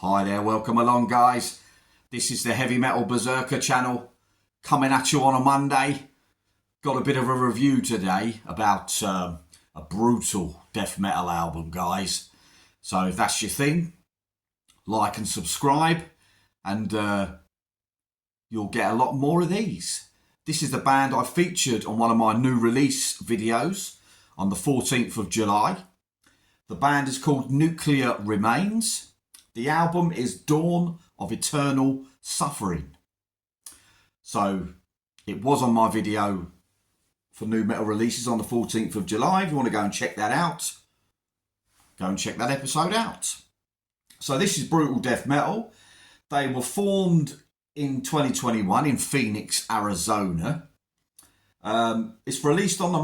Hi there, welcome along guys. This is the Heavy Metal Berserker channel coming at you on a Monday. Got a bit of a review today about a brutal death metal album, guys. So if that's your thing, like and subscribe and you'll get a lot more of these. This is the band I featured on one of my new release videos on the 14th of July. The band is called Nuclear Remains. The album is Dawn of Eternal Suffering. So it was on my video for new metal releases on the 14th of July. If you want to go and check that out, go and check that episode out. So this is brutal death metal. They were formed in 2021 in Phoenix, Arizona. It's released on the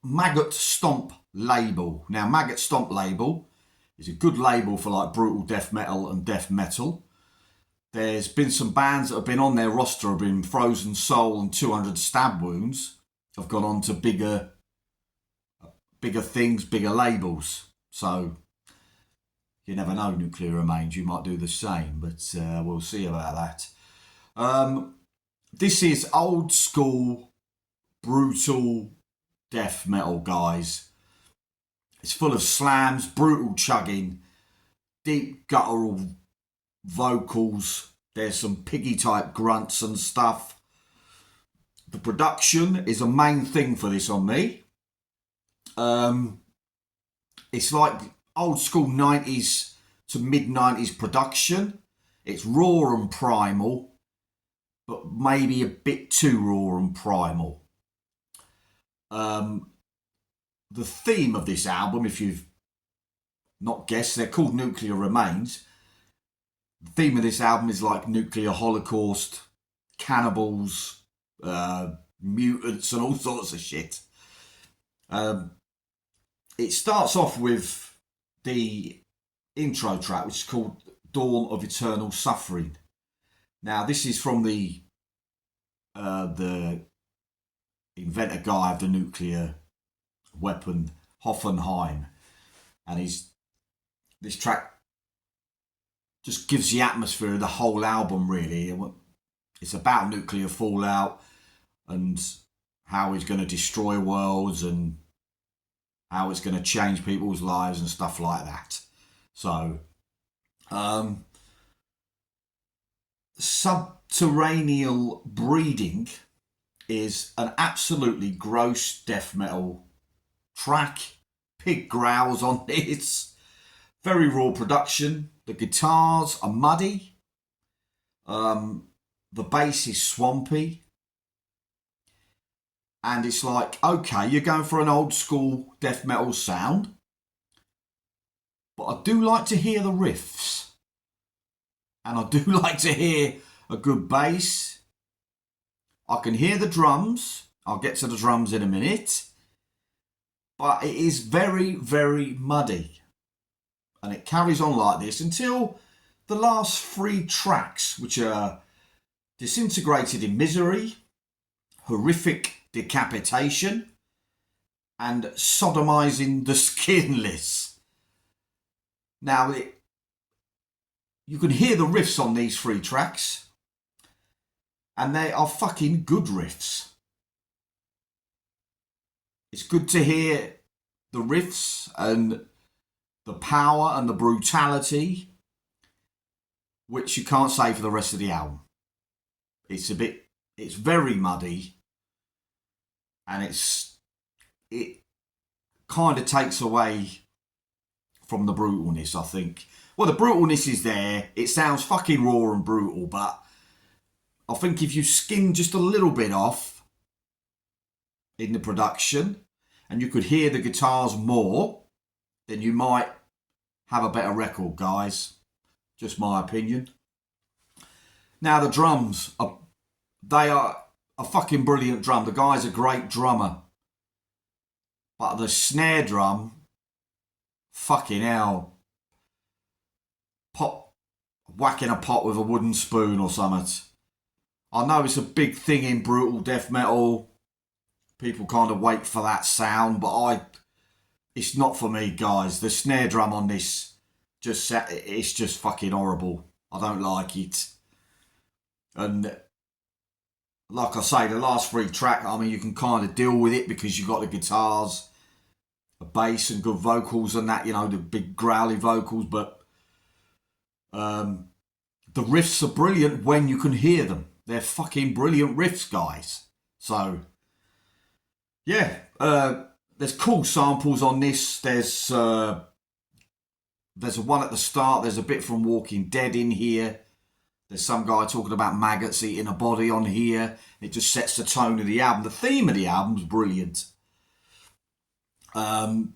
Maggot Stomp label. Now, Maggot Stomp label is a good label for like brutal death metal and death metal. There's been some bands that have been on their roster, have been Frozen Soul and 200 Stab Wounds, have gone on to bigger things, bigger labels. So you never know, Nuclear Remains, you might do the same, but we'll see about that. This is old school brutal death metal, guys. It's full of slams, brutal chugging, deep guttural vocals. There's some piggy type grunts and stuff. The production is a main thing for this on me. It's like old school 90s to mid 90s production. It's raw and primal, but maybe a bit too raw and primal. The theme of this album, if you've not guessed, they're called Nuclear Remains. The theme of this album is like nuclear holocaust, cannibals, mutants and all sorts of shit. It starts off with the intro track, which is called Dawn of Eternal Suffering. Now, this is from the inventor guy of the nuclear weapon, Hoffenheim, and this track just gives the atmosphere of the whole album, really. It's about nuclear fallout and how he's going to destroy worlds and how it's going to change people's lives and stuff like that. So Subterranean Breeding is an absolutely gross death metal track. Pig growls on this. Very raw production. The guitars are muddy. The bass is swampy. And it's like, okay, you're going for an old school death metal sound, but I do like to hear the riffs. And I do like to hear a good bass. I can hear the drums. I'll get to the drums in a minute. But it is very, very muddy. And it carries on like this until the last three tracks, which are Disintegrated in Misery, Horrific Decapitation, and Sodomizing the Skinless. Now, you can hear the riffs on these three tracks, and they are fucking good riffs. It's good to hear the riffs and the power and the brutality, which you can't say for the rest of the album. It's very muddy, and it kind of takes away from the brutalness, I think. Well, the brutalness is there. It sounds fucking raw and brutal, but I think if you skin just a little bit off in the production and you could hear the guitars more, then you might have a better record, guys. Just my opinion. Now, the drums, they are a fucking brilliant drum. The guy's a great drummer. But the snare drum, fucking hell. Whacking a pot with a wooden spoon or something. I know it's a big thing in brutal death metal. People kind of wait for that sound, but it's not for me, guys. The snare drum on this it's just fucking horrible. I don't like it. And like I say, the last 3 tracks, I mean, you can kind of deal with it because you've got the guitars, the bass and good vocals and that, you know, the big growly vocals, but the riffs are brilliant when you can hear them. They're fucking brilliant riffs, guys. So, yeah, there's cool samples on this. There's a one at the start. There's a bit from Walking Dead in here. There's some guy talking about maggots eating a body on here. It just sets the tone of the album. The theme of the album's brilliant. The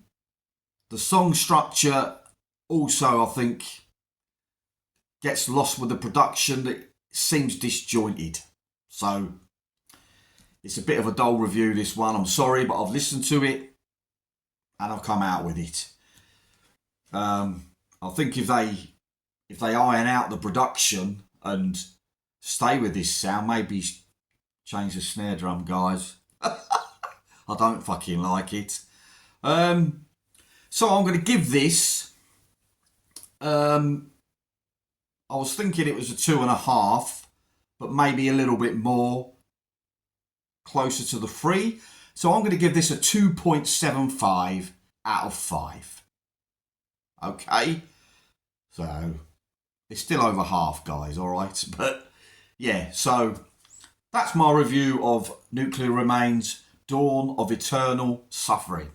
song structure also, I think, gets lost with the production. That seems disjointed. So it's a bit of a dull review, this one. I'm sorry, but I've listened to it and I've come out with it. I think if they iron out the production and stay with this sound, maybe change the snare drum, guys. I don't fucking like it. So I'm going to give this, I was thinking it was a 2.5, but maybe a little bit more, closer to the 3. So I'm going to give this a 2.75 out of 5. Okay, so it's still over half, guys, all right? But yeah, so that's my review of Nuclear Remains, Dawn of Eternal Suffering.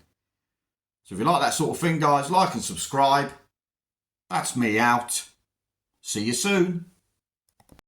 So if you like that sort of thing, guys, like and subscribe. That's me out. See you soon.